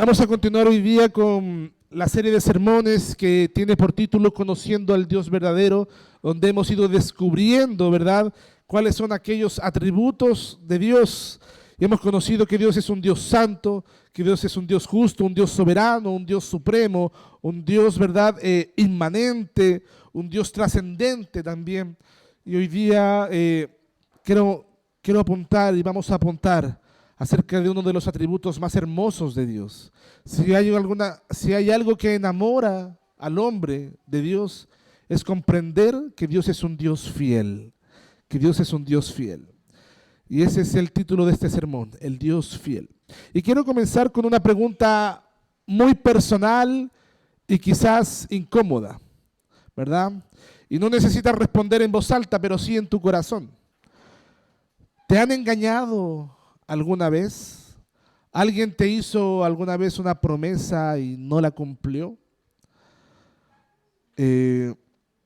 Vamos a continuar hoy día con la serie de sermones que tiene por título Conociendo al Dios verdadero, donde hemos ido descubriendo, ¿verdad?, cuáles son aquellos atributos de Dios. Y hemos conocido que Dios es un Dios santo, que Dios es un Dios justo, un Dios soberano, un Dios supremo, un Dios, ¿verdad?, inmanente, un Dios trascendente también. Y hoy día quiero apuntar y vamos a apuntar acerca de uno de los atributos más hermosos de Dios. Si hay algo que enamora al hombre de Dios, es comprender que Dios es un Dios fiel, que Dios es un Dios fiel. Y ese es el título de este sermón, el Dios fiel. Y quiero comenzar con una pregunta muy personal y quizás incómoda, ¿verdad? Y no necesitas responder en voz alta, pero sí en tu corazón. ¿Te han engañado alguna vez? ¿Alguien te hizo alguna vez una promesa y no la cumplió?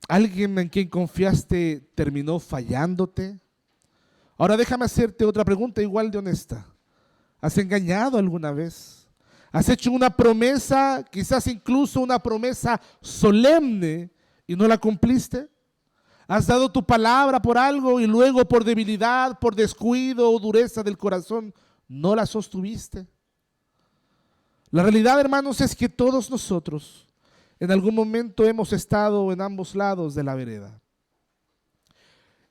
¿Alguien en quien confiaste terminó fallándote? Ahora déjame hacerte otra pregunta igual de honesta. ¿Has engañado alguna vez? ¿Has hecho una promesa, quizás incluso una promesa solemne y no la cumpliste? ¿Has dado tu palabra por algo y luego por debilidad, por descuido o dureza del corazón no la sostuviste? La realidad, hermanos, es que todos nosotros en algún momento hemos estado en ambos lados de la vereda.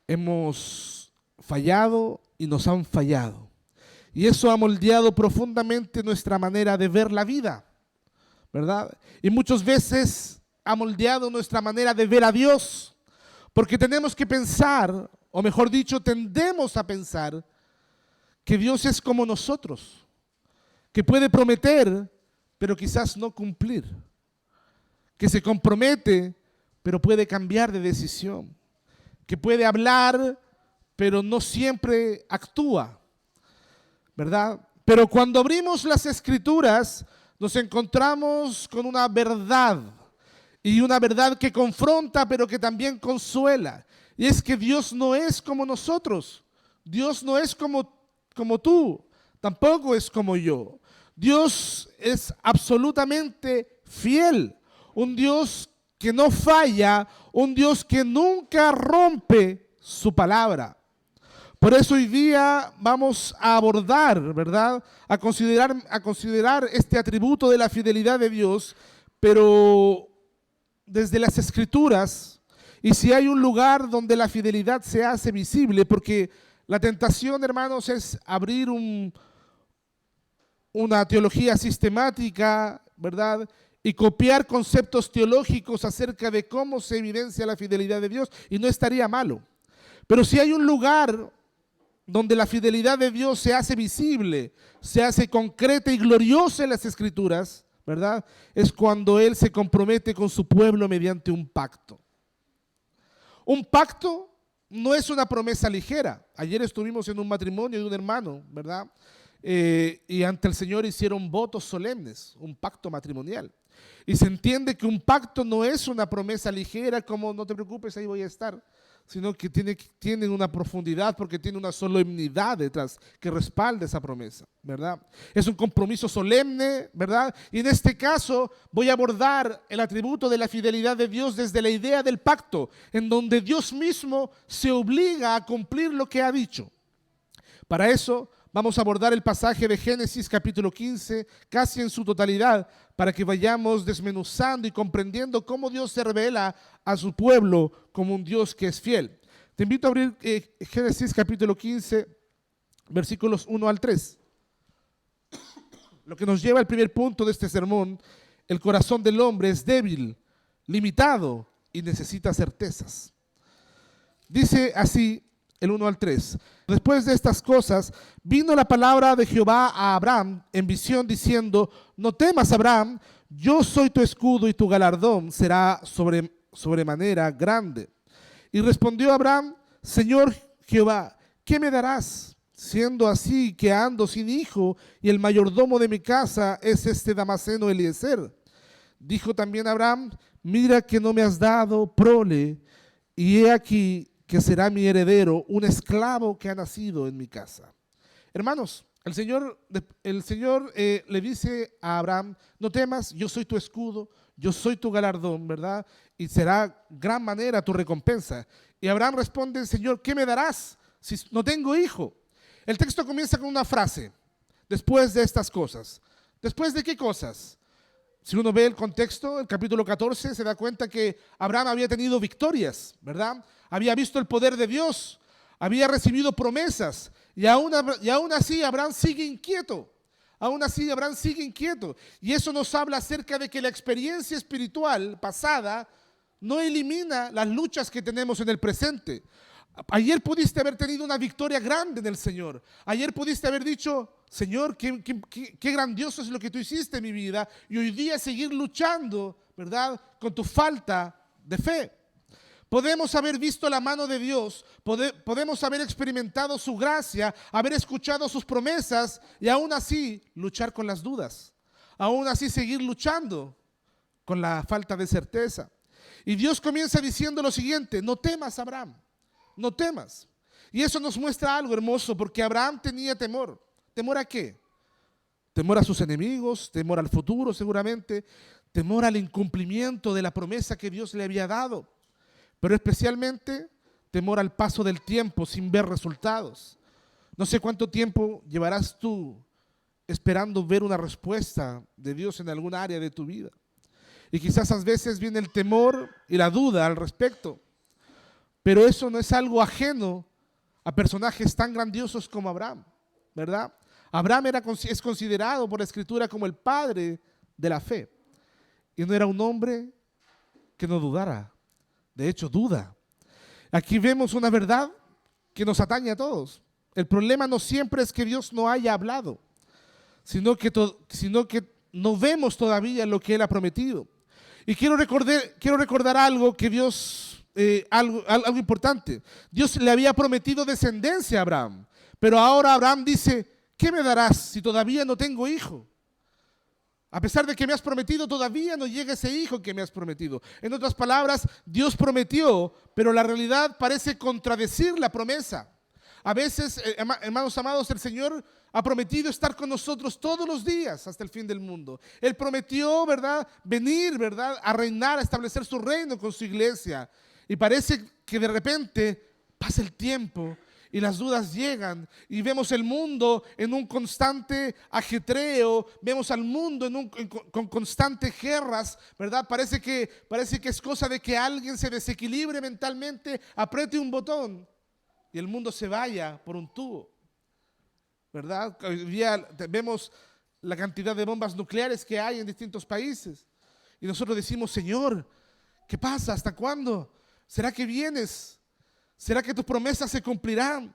Hemos fallado y nos han fallado. Y eso ha moldeado profundamente nuestra manera de ver la vida, ¿verdad? Y muchas veces ha moldeado nuestra manera de ver a Dios, porque tenemos que pensar, o mejor dicho, tendemos a pensar que Dios es como nosotros, que puede prometer, pero quizás no cumplir, que se compromete, pero puede cambiar de decisión, que puede hablar, pero no siempre actúa, ¿verdad? Pero cuando abrimos las Escrituras, nos encontramos con una verdad, y una verdad que confronta, pero que también consuela. Y es que Dios no es como nosotros. Dios no es como tú. Tampoco es como yo. Dios es absolutamente fiel. Un Dios que no falla. Un Dios que nunca rompe su palabra. Por eso hoy día vamos a abordar, ¿verdad?, a considerar este atributo de la fidelidad de Dios, pero desde las Escrituras, y si hay un lugar donde la fidelidad se hace visible, porque la tentación, hermanos, es abrir una teología sistemática, ¿verdad?, y copiar conceptos teológicos acerca de cómo se evidencia la fidelidad de Dios, y no estaría malo. Pero si hay un lugar donde la fidelidad de Dios se hace visible, se hace concreta y gloriosa en las Escrituras, ¿verdad?, es cuando Él se compromete con su pueblo mediante un pacto. Un pacto no es una promesa ligera. Ayer estuvimos en un matrimonio de un hermano, ¿verdad?, y ante el Señor hicieron votos solemnes, un pacto matrimonial. Y se entiende que un pacto no es una promesa ligera como no te preocupes, ahí voy a estar, sino que tiene una profundidad porque tiene una solemnidad detrás que respalda esa promesa, ¿verdad? Es un compromiso solemne, ¿verdad? Y en este caso voy a abordar el atributo de la fidelidad de Dios desde la idea del pacto, en donde Dios mismo se obliga a cumplir lo que ha dicho. Para eso vamos a abordar el pasaje de Génesis capítulo 15 casi en su totalidad, para que vayamos desmenuzando y comprendiendo cómo Dios se revela a su pueblo como un Dios que es fiel. Te invito a abrir Génesis capítulo 15, versículos 1 al 3. Lo que nos lleva al primer punto de este sermón: el corazón del hombre es débil, limitado y necesita certezas. Dice así el 1 al 3. Después de estas cosas, vino la palabra de Jehová a Abraham en visión diciendo: no temas, Abraham, yo soy tu escudo y tu galardón será sobremanera grande. Y respondió Abraham: Señor Jehová, ¿qué me darás? Siendo así que ando sin hijo y el mayordomo de mi casa es este Damaseno Eliezer. Dijo también Abraham: mira que no me has dado prole, y he aquí que será mi heredero un esclavo que ha nacido en mi casa. Hermanos, El Señor le dice a Abraham, no temas, yo soy tu escudo, yo soy tu galardón, ¿verdad? Y será gran manera tu recompensa. Y Abraham responde, Señor, ¿qué me darás si no tengo hijo? El texto comienza con una frase, después de estas cosas. ¿Después de qué cosas? Si uno ve el contexto, el capítulo 14, se da cuenta que Abraham había tenido victorias, ¿verdad? Había visto el poder de Dios, había recibido promesas, y aún así Abraham sigue inquieto. Aún así Abraham sigue inquieto. Y eso nos habla acerca de que la experiencia espiritual pasada no elimina las luchas que tenemos en el presente. Ayer pudiste haber tenido una victoria grande en el Señor. Ayer pudiste haber dicho, Señor, qué grandioso es lo que tú hiciste en mi vida. Y hoy día seguir luchando, ¿verdad?, con tu falta de fe. Podemos haber visto la mano de Dios, podemos haber experimentado su gracia, haber escuchado sus promesas y aún así luchar con las dudas. Aún así seguir luchando con la falta de certeza. Y Dios comienza diciendo lo siguiente, no temas, Abraham. No temas. Y eso nos muestra algo hermoso, porque Abraham tenía temor. ¿Temor a qué? Temor a sus enemigos, temor al futuro seguramente, temor al incumplimiento de la promesa que Dios le había dado, pero especialmente temor al paso del tiempo sin ver resultados. No sé cuánto tiempo llevarás tú esperando ver una respuesta de Dios en alguna área de tu vida. Y quizás a veces viene el temor y la duda al respecto. Pero eso no es algo ajeno a personajes tan grandiosos como Abraham, ¿verdad? Abraham es considerado por la Escritura como el padre de la fe. Y no era un hombre que no dudara. De hecho, duda. Aquí vemos una verdad que nos atañe a todos. El problema no siempre es que Dios no haya hablado, sino que no vemos todavía lo que Él ha prometido. Y quiero recordar algo que algo importante. Dios le había prometido descendencia a Abraham, pero ahora Abraham dice, ¿qué me darás si todavía no tengo hijo? A pesar de que me has prometido, todavía no llega ese hijo que me has prometido. En otras palabras, Dios prometió, pero la realidad parece contradecir la promesa. A veces, hermanos amados, el Señor ha prometido estar con nosotros todos los días hasta el fin del mundo. Él prometió, ¿verdad?, venir, ¿verdad?, a reinar, a establecer su reino con su iglesia. Y parece que de repente pasa el tiempo y las dudas llegan y vemos el mundo en un constante ajetreo, vemos al mundo con constantes guerras, ¿verdad? Parece que es cosa de que alguien se desequilibre mentalmente, apriete un botón y el mundo se vaya por un tubo, ¿verdad? Hoy día vemos la cantidad de bombas nucleares que hay en distintos países y nosotros decimos, Señor, ¿qué pasa? ¿Hasta cuándo? ¿Será que vienes? ¿Será que tus promesas se cumplirán?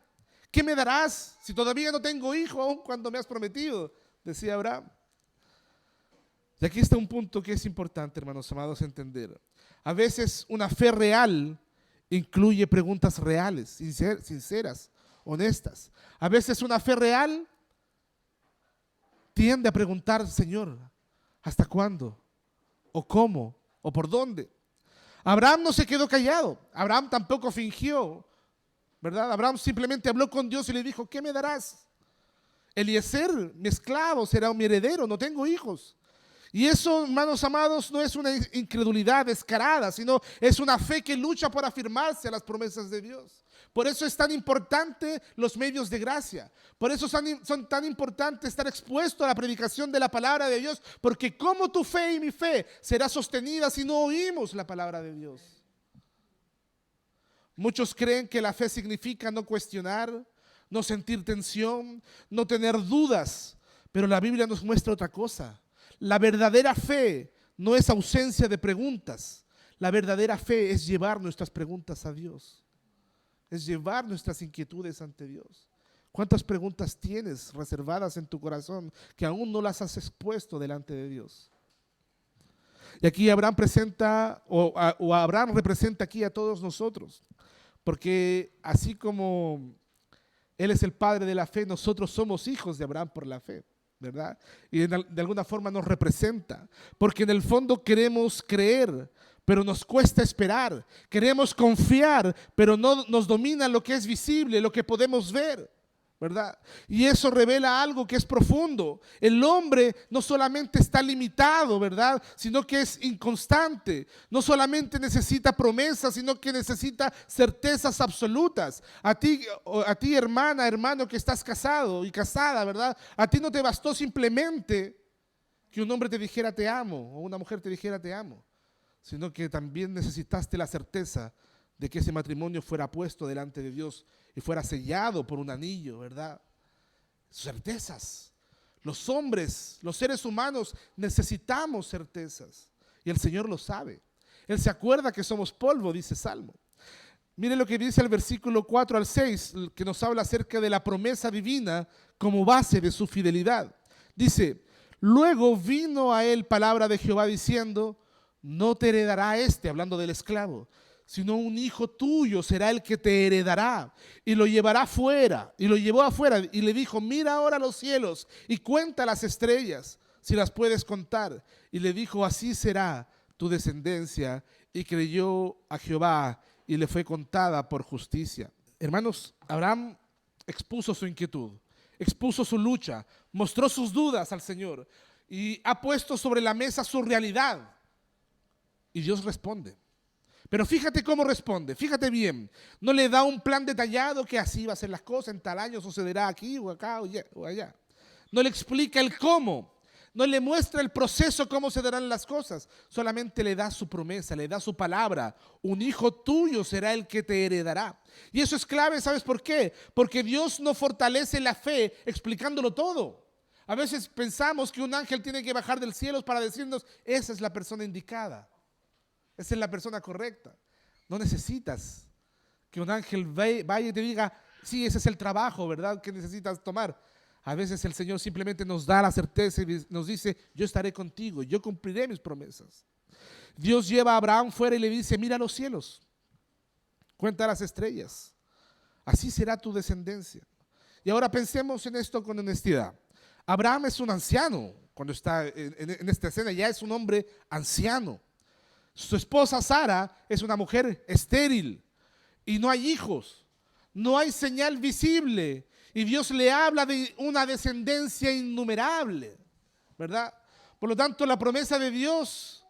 ¿Qué me darás si todavía no tengo hijo aun cuando me has prometido? Decía Abraham. Y aquí está un punto que es importante, hermanos amados, entender. A veces una fe real incluye preguntas reales, sinceras, honestas. A veces una fe real tiende a preguntar, Señor, ¿hasta cuándo? ¿O cómo? ¿O por dónde? Abraham no se quedó callado. Abraham tampoco fingió, ¿verdad? Abraham simplemente habló con Dios y le dijo, ¿qué me darás? Eliezer, mi esclavo, será mi heredero, no tengo hijos. Y eso, hermanos amados, no es una incredulidad descarada, sino es una fe que lucha por afirmarse a las promesas de Dios. Por eso es tan importante los medios de gracia. Por eso son tan importantes estar expuesto a la predicación de la palabra de Dios, porque como tu fe y mi fe será sostenida si no oímos la palabra de Dios. Muchos creen que la fe significa no cuestionar, no sentir tensión, no tener dudas, pero la Biblia nos muestra otra cosa. La verdadera fe no es ausencia de preguntas. La verdadera fe es llevar nuestras preguntas a Dios. Es llevar nuestras inquietudes ante Dios. ¿Cuántas preguntas tienes reservadas en tu corazón que aún no las has expuesto delante de Dios? Y aquí Abraham Abraham representa aquí a todos nosotros. Porque así como Él es el padre de la fe, nosotros somos hijos de Abraham por la fe, ¿verdad? Y de alguna forma nos representa, porque en el fondo queremos creer, pero nos cuesta esperar. Queremos confiar, pero no nos domina lo que es visible, lo que podemos ver. ¿verdad? Y eso revela algo que es profundo. El hombre no solamente está limitado, ¿verdad? Sino que es inconstante. No solamente necesita promesas, sino que necesita certezas absolutas. A ti, hermana, hermano que estás casado y casada, ¿verdad? A ti no te bastó simplemente que un hombre te dijera te amo o una mujer te dijera te amo, sino que también necesitaste la certeza de que ese matrimonio fuera puesto delante de Dios y fuera sellado por un anillo, ¿verdad? Certezas. Los hombres, los seres humanos necesitamos certezas y el Señor lo sabe. Él se acuerda que somos polvo, dice Salmo. Mire lo que dice el versículo 4 al 6, que nos habla acerca de la promesa divina como base de su fidelidad. Dice: luego vino a él palabra de Jehová diciendo: no te heredará hablando del esclavo, sino un hijo tuyo será el que te heredará, y lo llevará fuera. Y lo llevó afuera y le dijo: mira ahora los cielos y cuenta las estrellas, si las puedes contar. Y le dijo: así será tu descendencia. Y creyó a Jehová y le fue contada por justicia. Hermanos, Abraham expuso su inquietud, expuso su lucha, mostró sus dudas al Señor y ha puesto sobre la mesa su realidad. Y Dios responde. Pero fíjate cómo responde, fíjate bien. No le da un plan detallado que así va a ser las cosas, en tal año sucederá aquí o acá o allá. No le explica el cómo, no le muestra el proceso, cómo se darán las cosas. Solamente le da su promesa, le da su palabra: un hijo tuyo será el que te heredará. Y eso es clave, ¿sabes por qué? Porque Dios no fortalece la fe explicándolo todo. A veces pensamos que un ángel tiene que bajar del cielo para decirnos: esa es la persona indicada, esa es la persona correcta. No necesitas que un ángel vaya y te diga: sí, ese es el trabajo, ¿verdad?, que necesitas tomar. A veces el Señor simplemente nos da la certeza y nos dice: yo estaré contigo, yo cumpliré mis promesas. Dios lleva a Abraham fuera y le dice: mira los cielos, cuenta las estrellas, así será tu descendencia. Y ahora pensemos en esto con honestidad. Abraham es un anciano, cuando está en esta escena ya es un hombre anciano. Su esposa Sara es una mujer estéril y no hay hijos, no hay señal visible, y Dios le habla de una descendencia innumerable, ¿verdad? Por lo tanto, la promesa de Dios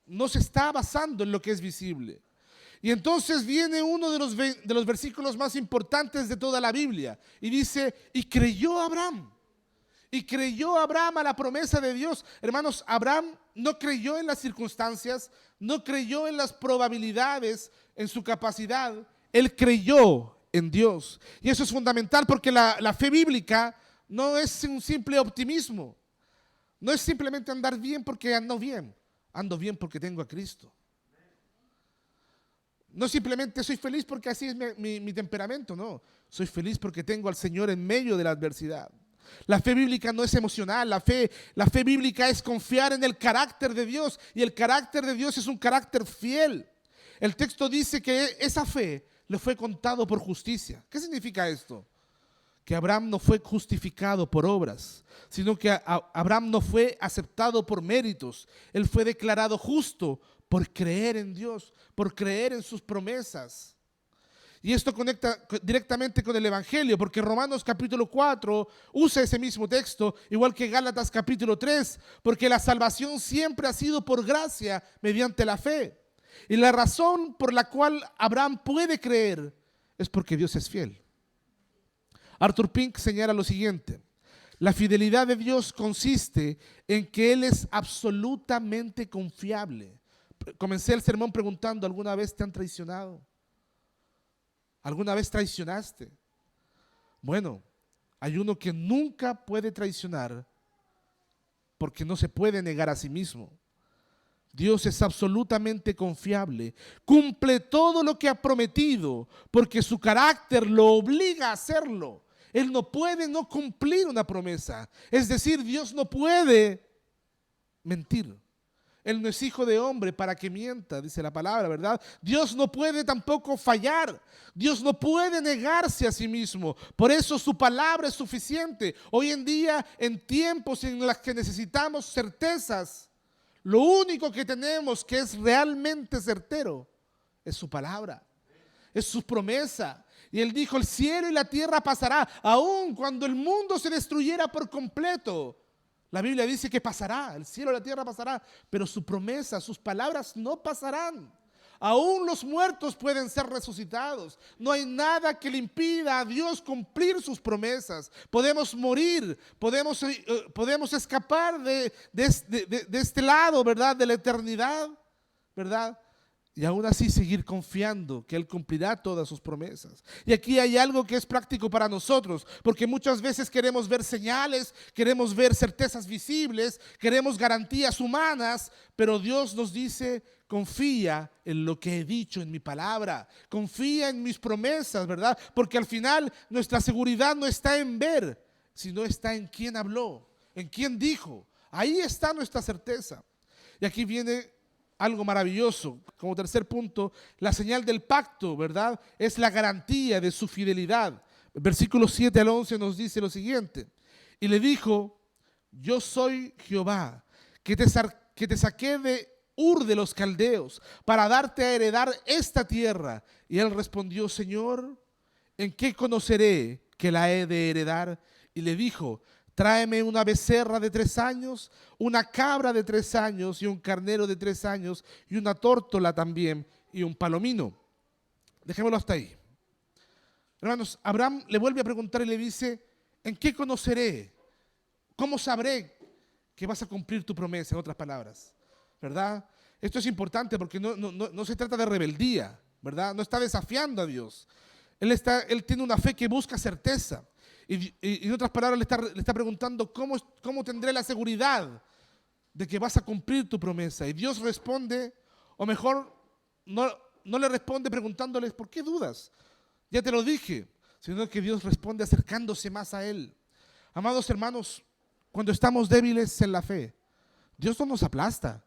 no se está basando en lo que es visible. Y entonces viene uno de los versículos más importantes de toda la Biblia y dice: y creyó Abraham. Y creyó Abraham a la promesa de Dios. Hermanos, Abraham no creyó en las circunstancias, no creyó en las probabilidades, en su capacidad. Él creyó en Dios. Y eso es fundamental, porque la fe bíblica no es un simple optimismo. No es simplemente andar bien porque ando bien. Ando bien porque tengo a Cristo. No simplemente soy feliz porque así es mi temperamento, no. Soy feliz porque tengo al Señor en medio de la adversidad. La fe bíblica no es emocional, la fe bíblica es confiar en el carácter de Dios, y el carácter de Dios es un carácter fiel. El texto dice que esa fe le fue contado por justicia. ¿Qué significa esto? Que Abraham no fue justificado por obras, sino que Abraham no fue aceptado por méritos. Él fue declarado justo por creer en Dios, por creer en sus promesas. Y esto conecta directamente con el Evangelio, porque Romanos capítulo 4 usa ese mismo texto, igual que Gálatas capítulo 3, porque la salvación siempre ha sido por gracia mediante la fe. Y la razón por la cual Abraham puede creer es porque Dios es fiel. Arthur Pink señala lo siguiente: la fidelidad de Dios consiste en que Él es absolutamente confiable. Comencé el sermón preguntando: ¿alguna vez te han traicionado? ¿Alguna vez traicionaste? Bueno, hay uno que nunca puede traicionar porque no se puede negar a sí mismo. Dios es absolutamente confiable, cumple todo lo que ha prometido porque su carácter lo obliga a hacerlo. Él no puede no cumplir una promesa. Es decir, Dios no puede mentir. Él no es hijo de hombre para que mienta, dice la palabra, ¿verdad? Dios no puede tampoco fallar. Dios no puede negarse a sí mismo. Por eso su palabra es suficiente. Hoy en día, en tiempos en los que necesitamos certezas, lo único que tenemos que es realmente certero es su palabra, es su promesa. Y él dijo, el cielo y la tierra pasará, aun cuando el mundo se destruyera por completo. La Biblia dice que pasará, el cielo y la tierra pasará, pero su promesa, sus palabras no pasarán. Aún los muertos pueden ser resucitados. No hay nada que le impida a Dios cumplir sus promesas. Podemos morir, podemos escapar de este lado, ¿verdad? De la eternidad, ¿verdad? Y aún así seguir confiando que Él cumplirá todas sus promesas. Y aquí hay algo que es práctico para nosotros, porque muchas veces queremos ver señales, queremos ver certezas visibles, queremos garantías humanas, pero Dios nos dice, confía en lo que he dicho en mi palabra, confía en mis promesas, ¿verdad? Porque al final nuestra seguridad no está en ver, sino está en quién habló, en quién dijo. Ahí está nuestra certeza. Y aquí viene algo maravilloso. Como tercer punto, la señal del pacto, ¿verdad? Es la garantía de su fidelidad. Versículos 7 al 11 nos dice lo siguiente. Y le dijo, yo soy Jehová, que te saqué de Ur de los Caldeos para darte a heredar esta tierra. Y él respondió, Señor, ¿en qué conoceré que la he de heredar? Y le dijo, tráeme una becerra de 3 años, una cabra de 3 años y un carnero de 3 años y una tórtola también y un palomino. Dejémoslo hasta ahí. Hermanos, Abraham le vuelve a preguntar y le dice, ¿en qué conoceré? ¿Cómo sabré que vas a cumplir tu promesa? En otras palabras, ¿verdad? Esto es importante porque no se trata de rebeldía, ¿verdad? No está desafiando a Dios. Él tiene una fe que busca certeza. Y en otras palabras le está preguntando ¿cómo tendré la seguridad de que vas a cumplir tu promesa? Y Dios responde, o mejor, no le responde preguntándoles ¿por qué dudas? Ya te lo dije, sino que Dios responde acercándose más a Él. Amados hermanos, cuando estamos débiles en la fe, Dios no nos aplasta.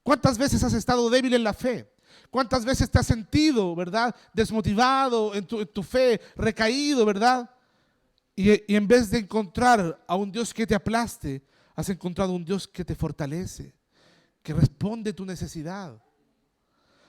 ¿Cuántas veces has estado débil en la fe? ¿Cuántas veces te has sentido, verdad, desmotivado en tu fe, recaído, verdad? Y en vez de encontrar a un Dios que te aplaste, has encontrado un Dios que te fortalece, que responde tu necesidad.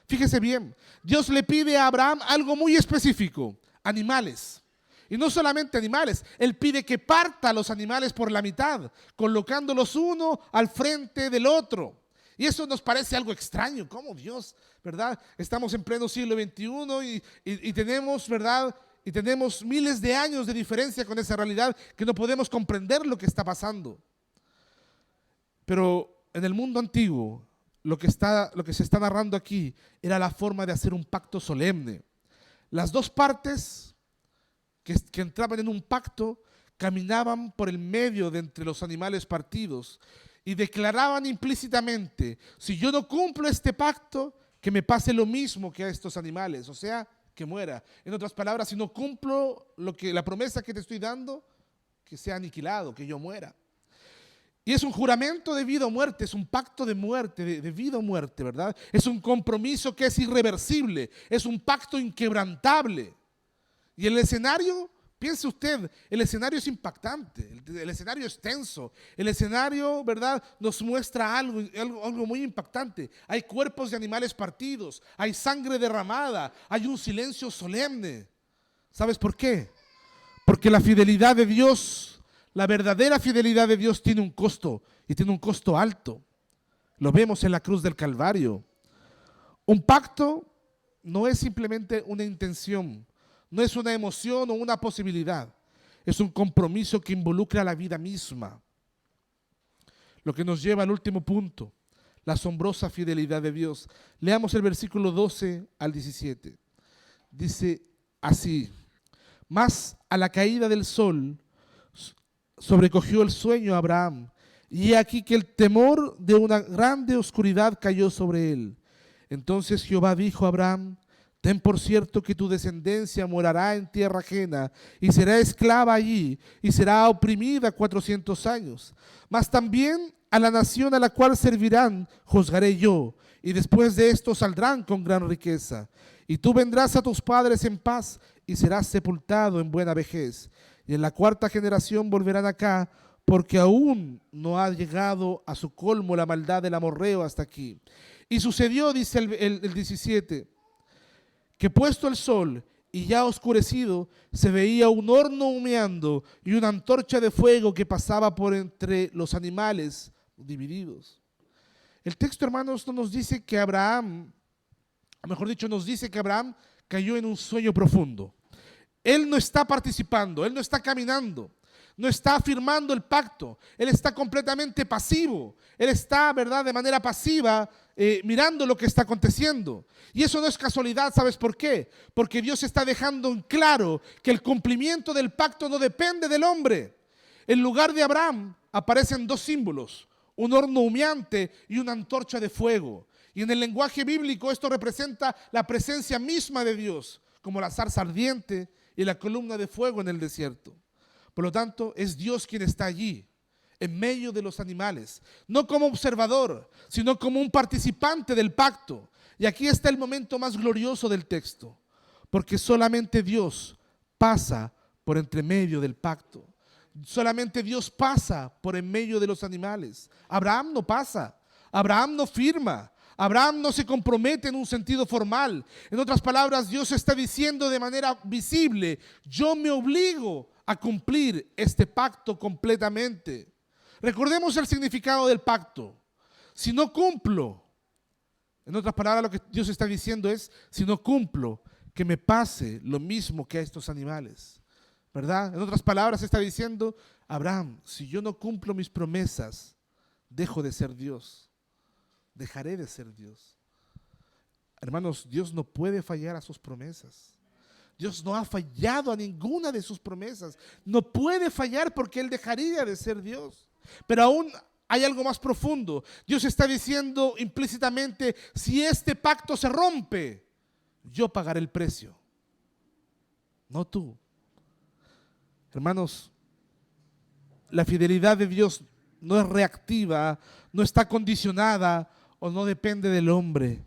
Fíjese bien, Dios le pide a Abraham algo muy específico, animales. Y no solamente animales, Él pide que parta a los animales por la mitad, colocándolos uno al frente del otro. Y eso nos parece algo extraño, ¿cómo Dios, verdad? Estamos en pleno siglo XXI y tenemos, ¿verdad? Y tenemos miles de años de diferencia con esa realidad que no podemos comprender lo que está pasando. Pero en el mundo antiguo, lo que se está narrando aquí era la forma de hacer un pacto solemne. Las dos partes que entraban en un pacto caminaban por el medio de entre los animales partidos y declaraban implícitamente, si yo no cumplo este pacto, que me pase lo mismo que a estos animales, o sea, que muera. En otras palabras, si no cumplo la promesa que te estoy dando, que sea aniquilado, que yo muera. Y es un juramento de vida o muerte, es un pacto de muerte, de vida o muerte, ¿verdad? Es un compromiso que es irreversible, es un pacto inquebrantable. Y el escenario, piense usted, el escenario es impactante, el escenario es tenso, el escenario, ¿verdad?, nos muestra algo muy impactante. Hay cuerpos de animales partidos, hay sangre derramada, hay un silencio solemne. ¿Sabes por qué? Porque la fidelidad de Dios, la verdadera fidelidad de Dios tiene un costo, y tiene un costo alto. Lo vemos en la cruz del Calvario. Un pacto no es simplemente una intención, no es una emoción o una posibilidad. Es un compromiso que involucra la vida misma. Lo que nos lleva al último punto, la asombrosa fidelidad de Dios. Leamos el versículo 12 al 17. Dice así: mas a la caída del sol sobrecogió el sueño a Abraham, y he aquí que el temor de una grande oscuridad cayó sobre él. Entonces Jehová dijo a Abraham: ten por cierto que tu descendencia morará en tierra ajena y será esclava allí y será oprimida 400 años. Mas también a la nación a la cual servirán juzgaré yo, y después de esto saldrán con gran riqueza. Y tú vendrás a tus padres en paz y serás sepultado en buena vejez. Y en la 4ª generación volverán acá, porque aún no ha llegado a su colmo la maldad del amorreo hasta aquí. Y sucedió, dice el 17, que puesto el sol y ya oscurecido, se veía un horno humeando y una antorcha de fuego que pasaba por entre los animales divididos. El texto, hermanos, no nos dice que Abraham, o mejor dicho, nos dice que Abraham cayó en un sueño profundo. Él no está participando, él no está caminando, no está firmando el pacto, él está completamente pasivo, él está, ¿verdad?, de manera pasiva mirando lo que está aconteciendo. Y eso no es casualidad, ¿sabes por qué? Porque Dios está dejando en claro que el cumplimiento del pacto no depende del hombre. En lugar de Abraham aparecen dos símbolos, un horno humeante y una antorcha de fuego. Y en el lenguaje bíblico esto representa la presencia misma de Dios, como la zarza ardiente y la columna de fuego en el desierto. Por lo tanto, es Dios quien está allí, en medio de los animales, no como observador, sino como un participante del pacto. Y aquí está el momento más glorioso del texto, porque solamente Dios pasa por entre medio del pacto. Solamente Dios pasa por en medio de los animales. Abraham no pasa, Abraham no firma, Abraham no se compromete en un sentido formal. En otras palabras, Dios está diciendo de manera visible: yo me obligo a cumplir este pacto completamente. Recordemos el significado del pacto. Si no cumplo, en otras palabras, lo que Dios está diciendo es: si no cumplo, que me pase lo mismo que a estos animales, ¿verdad? En otras palabras, está diciendo: Abraham, si yo no cumplo mis promesas, dejo de ser Dios, dejaré de ser Dios. Hermanos, Dios no puede fallar a sus promesas. Dios no ha fallado a ninguna de sus promesas. No puede fallar porque Él dejaría de ser Dios. Pero aún hay algo más profundo. Dios está diciendo implícitamente: si este pacto se rompe, yo pagaré el precio, no tú. Hermanos, la fidelidad de Dios no es reactiva, no está condicionada o no depende del hombre.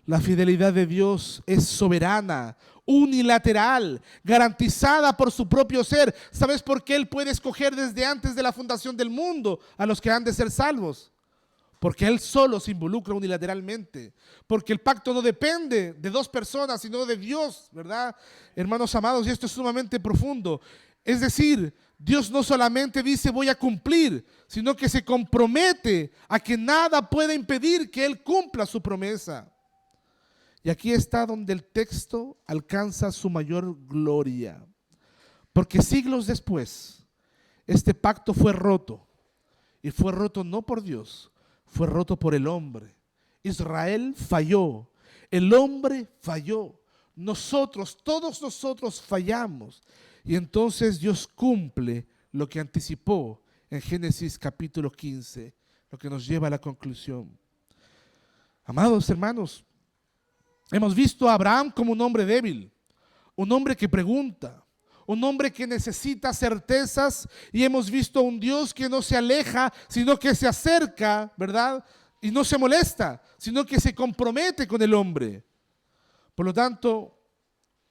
La fidelidad de Dios es soberana, unilateral, garantizada por su propio ser. ¿Sabes por qué Él puede escoger desde antes de la fundación del mundo a los que han de ser salvos? Porque Él solo se involucra unilateralmente. Porque el pacto no depende de dos personas, sino de Dios, ¿verdad? Hermanos amados, y esto es sumamente profundo. Es decir, Dios no solamente dice voy a cumplir, sino que se compromete a que nada pueda impedir que Él cumpla su promesa. Y aquí está donde el texto alcanza su mayor gloria. Porque siglos después, este pacto fue roto. Y fue roto no por Dios, fue roto por el hombre. Israel falló, el hombre falló. Nosotros, todos nosotros fallamos. Y entonces Dios cumple lo que anticipó en Génesis capítulo 15, lo que nos lleva a la conclusión. Amados hermanos, hemos visto a Abraham como un hombre débil, un hombre que pregunta, un hombre que necesita certezas, y hemos visto a un Dios que no se aleja, sino que se acerca, ¿verdad? Y no se molesta, sino que se compromete con el hombre. Por lo tanto,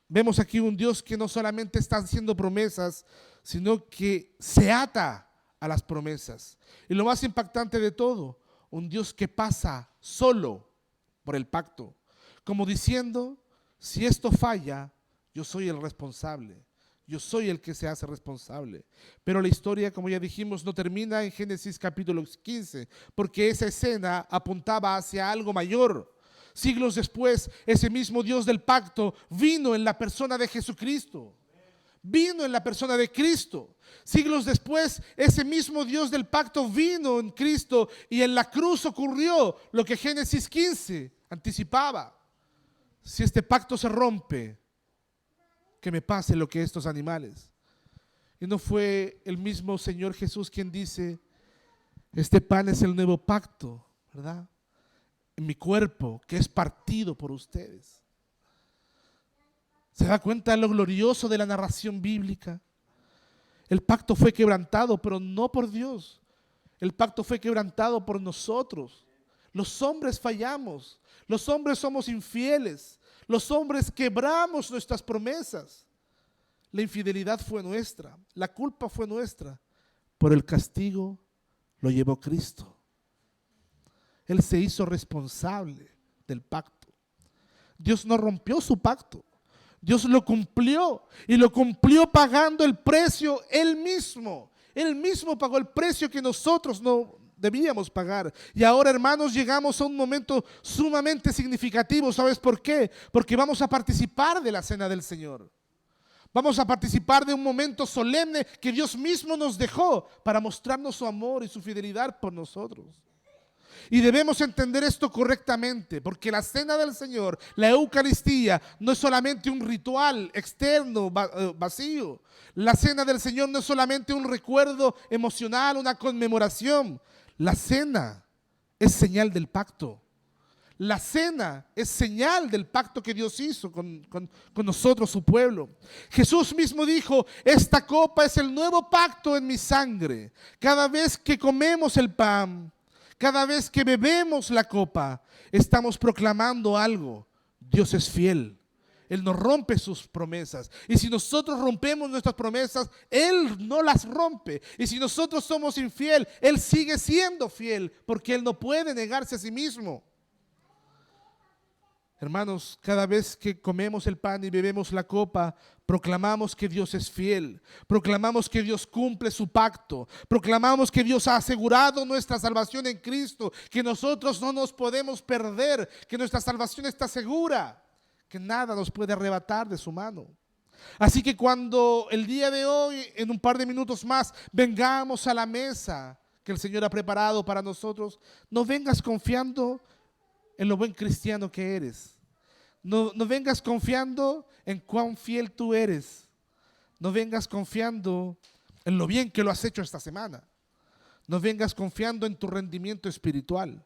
vemos aquí un Dios que no solamente está haciendo promesas, sino que se ata a las promesas. Y lo más impactante de todo, un Dios que pasa solo por el pacto, como diciendo: si esto falla, yo soy el responsable, yo soy el que se hace responsable. Pero la historia, como ya dijimos, no termina en Génesis capítulo 15, porque esa escena apuntaba hacia algo mayor. Siglos después, ese mismo Dios del pacto vino en la persona de Jesucristo. Vino en la persona de Cristo. Siglos después, ese mismo Dios del pacto vino en Cristo, y en la cruz ocurrió lo que Génesis 15 anticipaba. Si este pacto se rompe, que me pase lo que estos animales. Y no fue el mismo Señor Jesús quien dice: este pan es el nuevo pacto, ¿verdad?, en mi cuerpo, que es partido por ustedes. ¿Se da cuenta de lo glorioso de la narración bíblica? El pacto fue quebrantado, pero no por Dios. El pacto fue quebrantado por nosotros. Los hombres fallamos, los hombres somos infieles, los hombres quebramos nuestras promesas. La infidelidad fue nuestra, la culpa fue nuestra, pero el castigo lo llevó Cristo. Él se hizo responsable del pacto. Dios no rompió su pacto. Dios lo cumplió y lo cumplió pagando el precio Él mismo. Él mismo pagó el precio que nosotros no debíamos pagar. Y ahora, hermanos, llegamos a un momento sumamente significativo. ¿Sabes por qué? Porque vamos a participar de la cena del Señor. Vamos a participar de un momento solemne que Dios mismo nos dejó para mostrarnos su amor y su fidelidad por nosotros. Y debemos entender esto correctamente, porque la cena del Señor, la Eucaristía, no es solamente un ritual externo vacío. La cena del Señor no es solamente un recuerdo emocional, una conmemoración. La cena es señal del pacto. La cena es señal del pacto que Dios hizo con nosotros, su pueblo. Jesús mismo dijo: esta copa es el nuevo pacto en mi sangre. Cada vez que comemos el pan, cada vez que bebemos la copa, estamos proclamando algo. Dios es fiel. Él no rompe sus promesas. Y si nosotros rompemos nuestras promesas, Él no las rompe. Y si nosotros somos infiel, Él sigue siendo fiel, porque Él no puede negarse a sí mismo. Hermanos, cada vez que comemos el pan y bebemos la copa, proclamamos que Dios es fiel, proclamamos que Dios cumple su pacto, proclamamos que Dios ha asegurado nuestra salvación en Cristo, que nosotros no nos podemos perder, que nuestra salvación está segura, que nada nos puede arrebatar de su mano. Así que cuando el día de hoy, en un par de minutos más, vengamos a la mesa que el Señor ha preparado para nosotros, no vengas confiando en lo buen cristiano que eres. No vengas confiando en cuán fiel tú eres. No vengas confiando en lo bien que lo has hecho esta semana. No vengas confiando en tu rendimiento espiritual.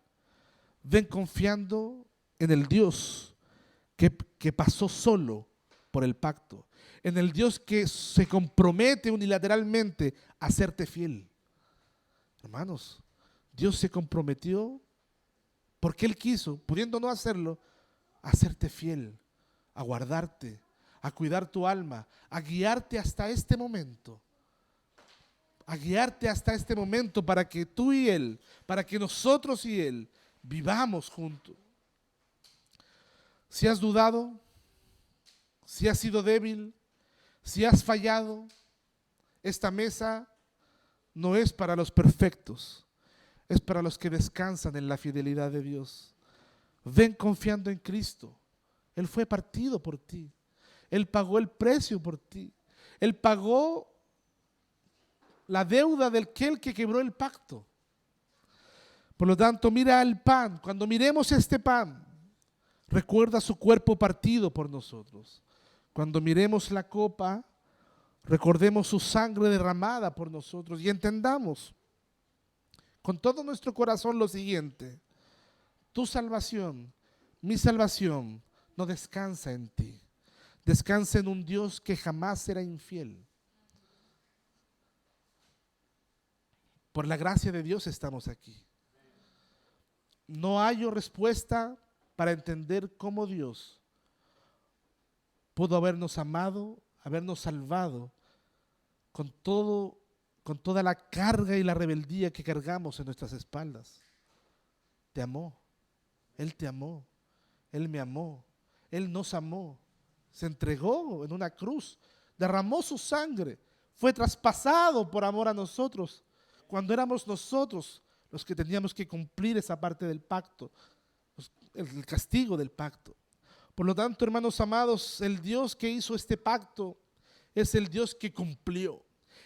Ven confiando en el Dios que pasó solo por el pacto. En el Dios que se compromete unilateralmente a hacerte fiel. Hermanos, Dios se comprometió porque Él quiso, pudiendo no hacerlo, hacerte fiel, a guardarte, a cuidar tu alma, a guiarte hasta este momento. A guiarte hasta este momento para que tú y Él, para que nosotros y Él vivamos juntos. Si has dudado, si has sido débil, si has fallado, esta mesa no es para los perfectos. Es para los que descansan en la fidelidad de Dios. Ven confiando en Cristo. Él fue partido por ti. Él pagó el precio por ti. Él pagó la deuda del que quebró el pacto. Por lo tanto, mira el pan. Cuando miremos este pan, recuerda su cuerpo partido por nosotros. Cuando miremos la copa, recordemos su sangre derramada por nosotros y entendamos con todo nuestro corazón lo siguiente: tu salvación, mi salvación, no descansa en ti. Descansa en un Dios que jamás será infiel. Por la gracia de Dios estamos aquí. No hallo respuesta para entender cómo Dios pudo habernos amado, habernos salvado con toda la carga y la rebeldía que cargamos en nuestras espaldas. Te amó, Él te amó, Él me amó, Él nos amó, se entregó en una cruz, derramó su sangre, fue traspasado por amor a nosotros, cuando éramos nosotros los que teníamos que cumplir esa parte del pacto, el castigo del pacto. Por lo tanto, hermanos amados, el Dios que hizo este pacto es el Dios que cumplió.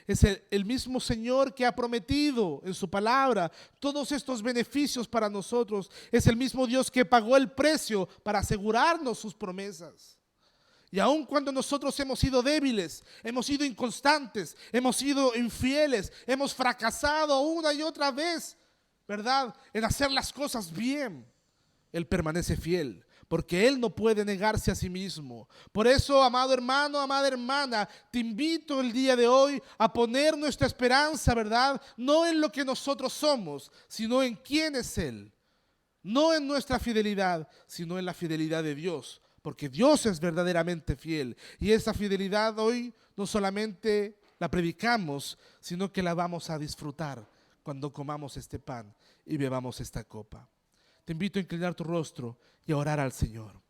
Es el mismo Señor que ha prometido en su palabra todos estos beneficios para nosotros. Es el mismo Dios que pagó el precio para asegurarnos sus promesas. Y aun cuando nosotros hemos sido débiles, hemos sido inconstantes, hemos sido infieles, hemos fracasado una y otra vez, ¿verdad?, en hacer las cosas bien, Él permanece fiel. Porque Él no puede negarse a sí mismo. Por eso, amado hermano, amada hermana, te invito el día de hoy a poner nuestra esperanza, ¿verdad?, no en lo que nosotros somos, sino en quién es Él. No en nuestra fidelidad, sino en la fidelidad de Dios. Porque Dios es verdaderamente fiel. Y esa fidelidad hoy no solamente la predicamos, sino que la vamos a disfrutar cuando comamos este pan y bebamos esta copa. Te invito a inclinar tu rostro y a orar al Señor.